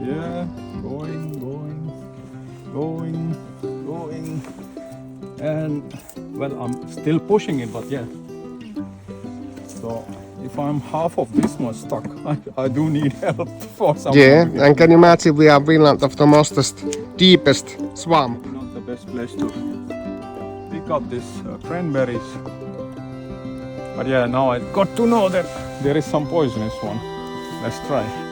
Yeah, going, and well, I'm still pushing it, but yeah. So if I'm half of this much stuck, I do need help for someone. Yeah, and can you imagine we are Finland of the most deepest swamp. Not the best place to pick up these cranberries. But yeah, now I got to know that there is some poisonous one. Let's try.